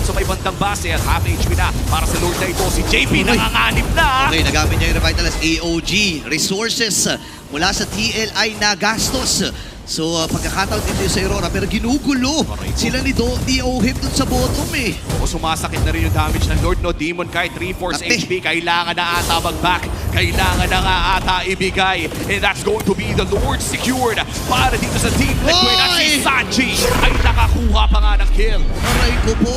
doon sa may bandang base at half HP na para sa Lord na ito. Si JP nanganganib na. Okay, nagamit niya yung Revitalize AOG. Resources mula sa TL ay nagastos. So, pagkakataon din sa Aurora, pero ginugulo sila ni DOHIP dun sa bottom eh. O sumasakit na rin yung damage ng Lord, no? Demon kahit 3-4 HP, kailangan na ata mag-back. Kailangan na nga ata ibigay. And that's going to be the Lord secured para dito sa Team Liquid. At si Sanji ay nakakuha pa nga ng kill. Aray ko po.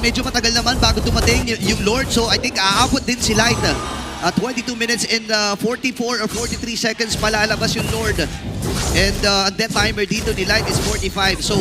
Medyo matagal naman bago dumating yung Lord. So, I think aabot din si Light. 22 minutes and 44 or 43 seconds palalabas yung Lord. And ang death timer dito ni Light is 45. So,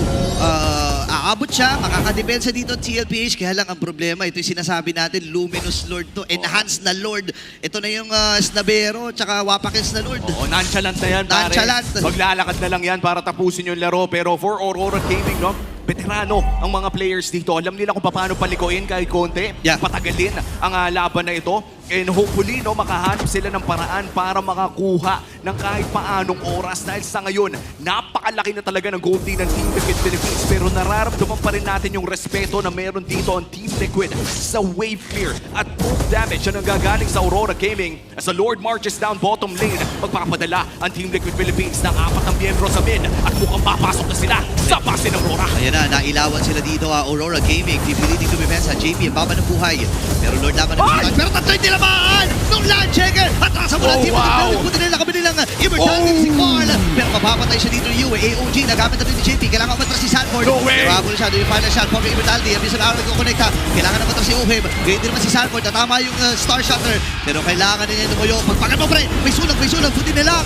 aabot siya, makakadepensa dito ang TLPH. Kaya lang ang problema, ito yung sinasabi natin, Luminous Lord to, enhanced na Lord. Ito na yung Snabero, tsaka Wapakins na Lord. Oo, nonchalant na yan, pare. Nonchalant. Maglalakad na lang yan para tapusin yung laro. Pero for Aurora Gaming, no? Veterano ang mga players dito. Alam nila kung paano palikuin kahit konti. Patagalin ang laban na ito. And hopefully, no, makahanap sila ng paraan para makakuha ng kahit paanong oras. Dahil sa ngayon, napakalaki na talaga ng goal team ng Team Liquid Philippines. Pero nararamdaman pa rin natin yung respeto na meron dito ang Team Liquid sa wave clear at poke damage na nanggagaling sa Aurora Gaming. As the Lord marches down bottom lane, magpapadala ang Team Liquid Philippines ng 4 na miyembro sa mid at mukhang papasok na sila sa base ng Aurora. Ayan na, nailawan sila dito Aurora Gaming. Pipiliting tumipesa, JP ang baba ng buhay. Pero Lord naman ang bilang. Pero tatlo'y nilamaan nung land checker. At nasa mula team puti nila kami nilang immortality si Carl. Pero mapapatay siya dito yung AOG. Nagamit na rin ni JP. Kailangan matras si Sanford. Pero habol siya doon yung final shot. Pop yung immortality. Ang bisa na araw nagkukonekta. Kailangan na matras si Uhim. Ganyan din naman si Sanford. Natama yung Star Shutter. Pero kailangan din niya lumuyo. Pagpagan mo pre. May sulag. Puti nilang.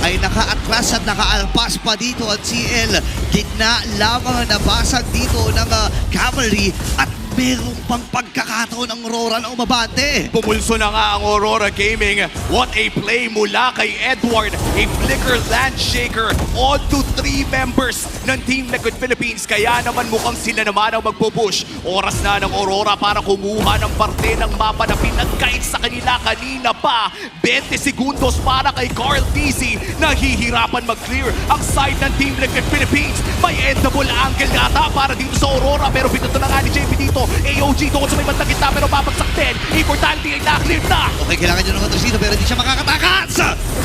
Ay naka-atras at naka-alpas pa dito at CL. Gitna lamang nabasag dito ng cavalry at merong pang pagkakataon ang Aurora na umabante. Pumulso na nga ang Aurora Gaming. What a play mula kay Edward. A flicker land shaker on to 3 members ng Team Liquid Philippines. Kaya naman mukhang sila naman ang magpupush. Oras na ng Aurora para kumuha ng parte ng mapa na pinagkait sa kanila kanina pa. 20 segundos para kay Carl TZ. Nahihirapan mag-clear ang side ng Team Liquid Philippines. May endable angle yata para dito sa Aurora. Pero pituto na nga ni JP dito. AOG doon sa may bandang kita pero babagsak din. Immortality ay na-clear na. Okay, kailangan nyo ng matras dito pero hindi siya makakatakas.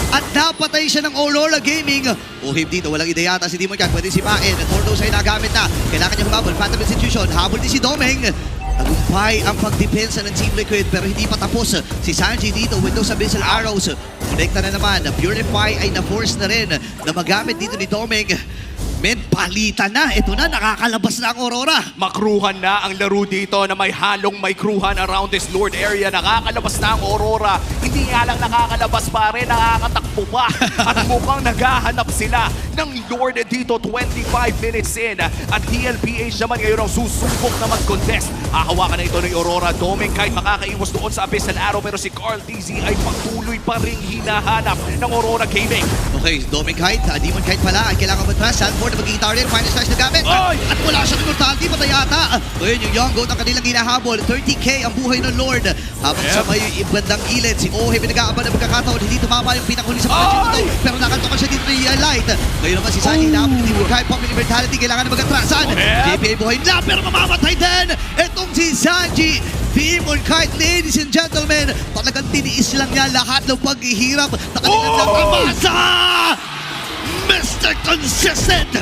At napatay siya ng Aurora Gaming. Uhim dito, walang ide yata si Demon Cat. Pwede sipain. Tordos ay nagamit na. Kailangan niya humabol. Phantom Institution. Habol din si Domeng. Tagumpay ang pagdepensa ng Team Liquid pero hindi pa tapos. Si Sanji dito with those Abyssal Arrows. Connecta na naman. Purify ay na-force na rin na magamit dito ni Domeng. Men, palitan na. Ito na, nakakalabas na ang Aurora. Makruhan na ang laro dito na may halong may kruhan around this Lord area. Nakakalabas na ang Aurora. Hindi nga lang nakakalabas pare, nakakatakbo pa. At mukhang naghahanap sila ng Lord dito 25 minutes in. At TLPH naman ngayon ang susubok na mag-contest. Hahawakan na ito ng Aurora. Doming kahit makakaiwas doon sa Abyssal Arrow pero si Carl TZ ay patuloy pa rin hinahanap ng Aurora Gaming. Okay, Doming Kite, Demon Kite pala ay kailangan matras. Sanford na magiging tower, final slice na gamit. At wala siyang immortality, patay ata. Ngayon yung Young Goat ang kanilang hinahabol. 30k ang buhay ng Lord. Habang sa may ibandang gilid, si Ohe pinag-aaban ng pagkakataon. Hindi tumama yung pinakahuli sa mga chino. Pero nakantokan siya dito ni Light. Ngayon naman si Sanji hinahabol ni Demon Kite. Pop yung immortality, kailangan na mag-atrasan. JPA buhay na, pero mamamatay din. Itong si Sanji. Demon Kite, ladies and gentlemen, talagang tiniis lang niya lahat ng paghihirap na kanilang nakamasa! Mr. Consistent!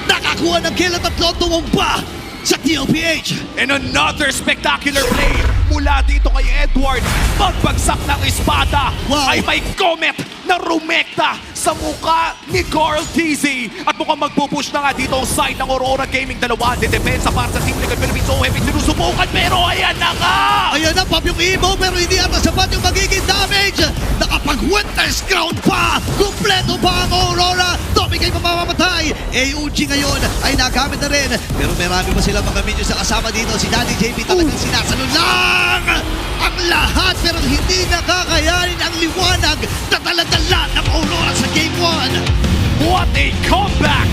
Nakakuha ng kill at tatlong tumumpa sa TLPH! And another spectacular play mula dito kay Edward. Pagbagsak ng espada ay may comet na rumekta sa muka ni Carl TZ. At mukhang magpupush na nga dito ang side ng Aurora Gaming. Dalawa, depensa para sa Team Liquid Philippines. So, heavy sinusubukan pero ayan na nga! Ayan na, pop yung Evo pero hindi ata sapat yung magiging damage. Nakapag-Winter's Crown pa! Kumpleto pa ang Aurora! Tommy kayo mamamatay! AOG ngayon ay nagamit na rin. Pero marami pa sila mga minions na kasama dito. Si Daddy JP talagang sinasalun lang! Ang lahat pero hindi nakakayanin ang liwanag na talaga ng Aurora sa Game 1. What a comeback!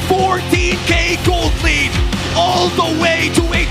14k gold lead all the way to a